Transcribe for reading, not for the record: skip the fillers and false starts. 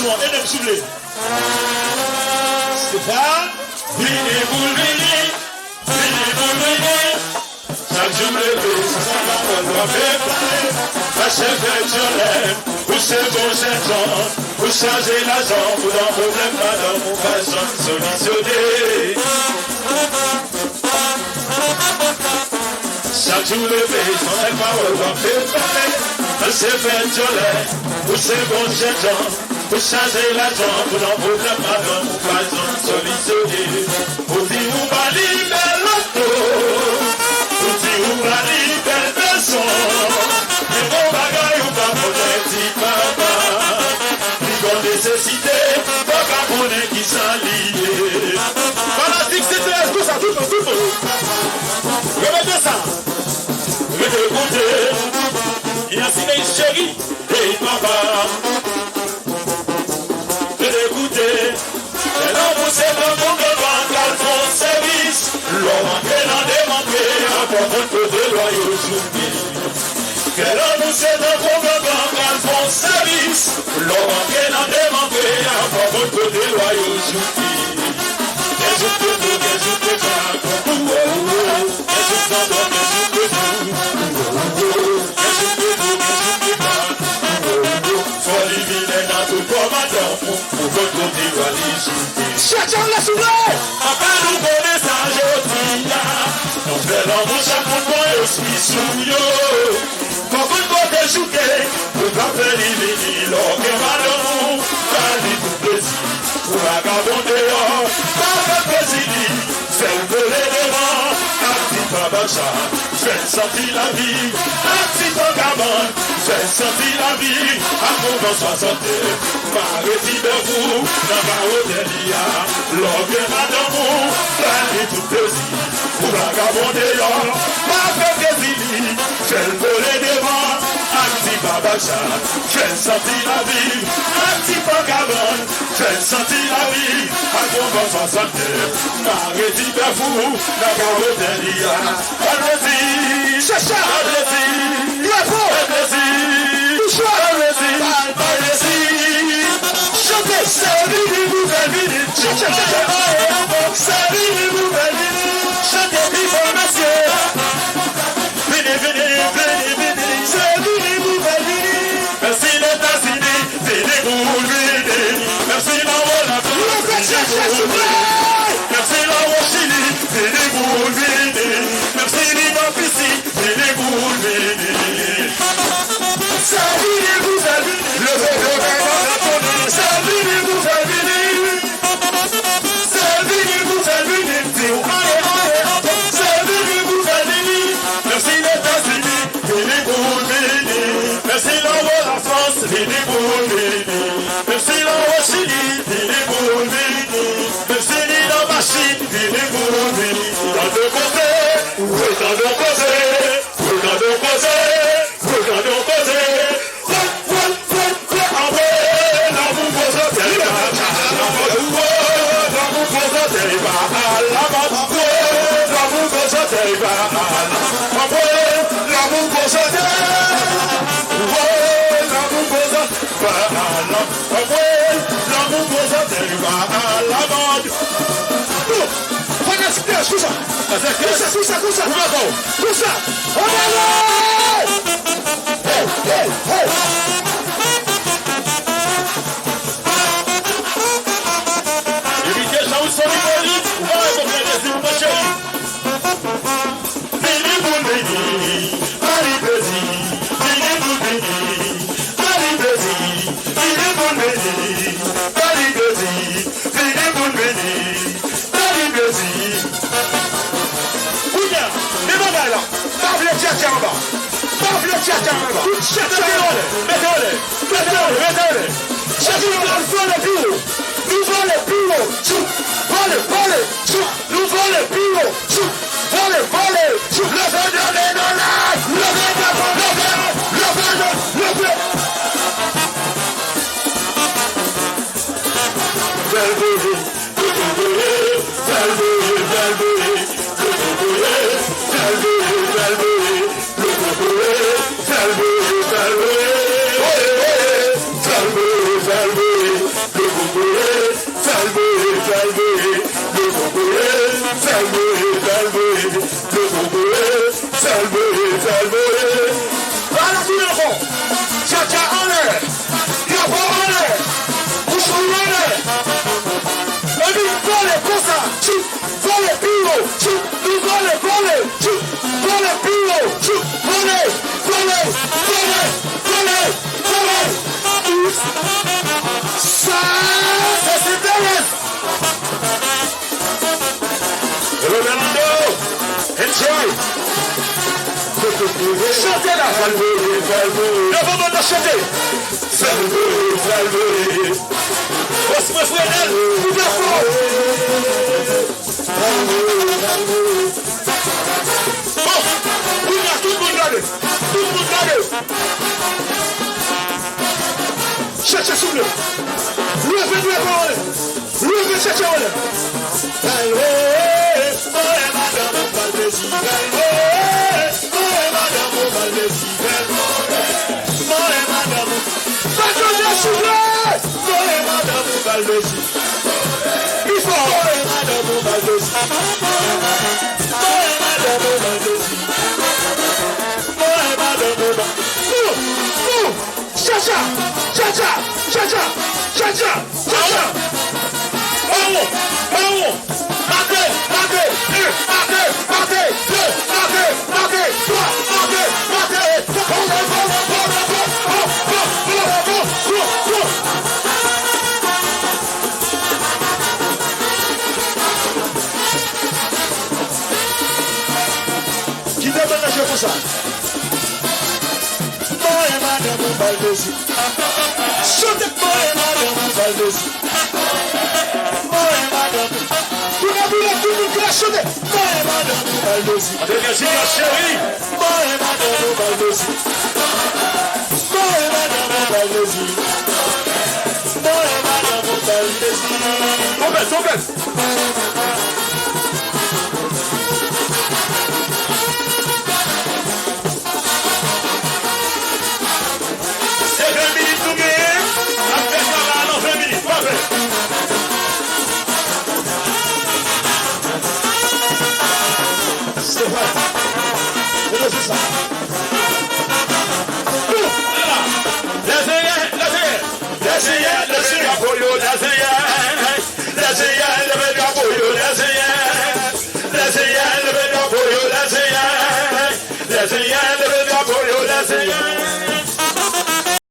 son, et même soulever. Stéphane, venez vous venez, chaque jour le bébé, ça va me faire parler, ma chef est Jolène, vous c'est bon Jean, vous changez la jambe, vous n'en problème pas dans mon façon solutionner. Chaque jour le bébé, son parole va faire parler, ma chef est Jolène, vous c'est bon Jean, vous changez la jambe, vous n'en problème pas dans mon façon solutionner. Vous dites vous validez l'auto. Ou la belle personne, et mon bagage ou pas mon petit papa, il doit nécessiter, pas mon qui s'allie. Fanatique, c'est tout ça, tout. Remettez ça. Écoutez, il y a signé chérie et papa. Écoutez, et non, vous savez pas mon devant, car son service, l'homme qui est dans des manqués. Pour de loyaux soumis. Quel homme c'est un programme qu'elle font service. L'homme qui n'a démanqué à propos de loyaux soumis. Qu'est-ce que tu veux, qu'est-ce que tu veux, qu'est-ce que tu faut éliminer dans tout commandant pour votre déloyaux. Chacun l'a soulevé. Après nous connaît ça, je dis là. Nous faisons mon chapeau de moi aussi sous yo. Quand vous côté joué, vous avez éliminé l'homme et madame. Pas du tout plaisir. Pour la gabon dehors. Pas de plaisir. C'est le volet devant. Un petit babacha. Faites sortir la vie. Un petit gabon. Faites sortir la vie. À mon dans 60. Marie de vous. Dans ma hôtelia. L'homme et madame. Pas du tout plaisir. Pour la gabon dehors. Pas de plaisir. Faites le volet devant. Un petit babacha. Faites sortir la vie. Un petit gabon. Faites sortir la vie. À mon dans 60. Marie de vous. Dans ma hôtelia. Allez-y. Chacha. Allez-y. Yapo. Allez-y. Allez-y. Chantez. Salut, vous venez. Chantez. Salut, vous venez. Chantez, monsieur. Venez. Salut, vous venez. Merci les États-Unis. Venez, vous venez. Merci la merci la Chili. Venez, vous venez. Merci les Pissi. Venez, vous venez. Salut, vous venez. Le merci la Chili, merci la machine, dans deux côtés, Vole, piro, chou, du vole, vole, chou, vole, piro, chou, vole, vole, vole, vole, vole. Ça, c'est Dallas. Ronaldo, enjoy. Chantez là. Valverde, Valverde. Le moment de chanter. Valverde, Valverde. On se met frère, tout à fond. Bon, tout le monde regarde. Tout le monde regarde. Cherchez sous le. Levez la parole. Levez cette parole. Madame Valdesi. Madame Valdesi. Madame. Madame Valdesi. Il faut. Madame Valdesi. Madame Valdesi. Madame Valdesi. Chacha, chacha, chacha, chacha, chacha. Oh, oh, marquez, marquez, marquez, marquez, marquez, marquez, marquez, qui donne un jeu pour ça? Madame Valdesi. Chantez Madame Valdesi. Madame. Tout le monde qui l'a chanté. Madame Valdesi. Madame chérie. Madame Valdesi. Madame Valdesi. Madame Valdesi. Tombez, tombez. C'est vrai. C'est ça.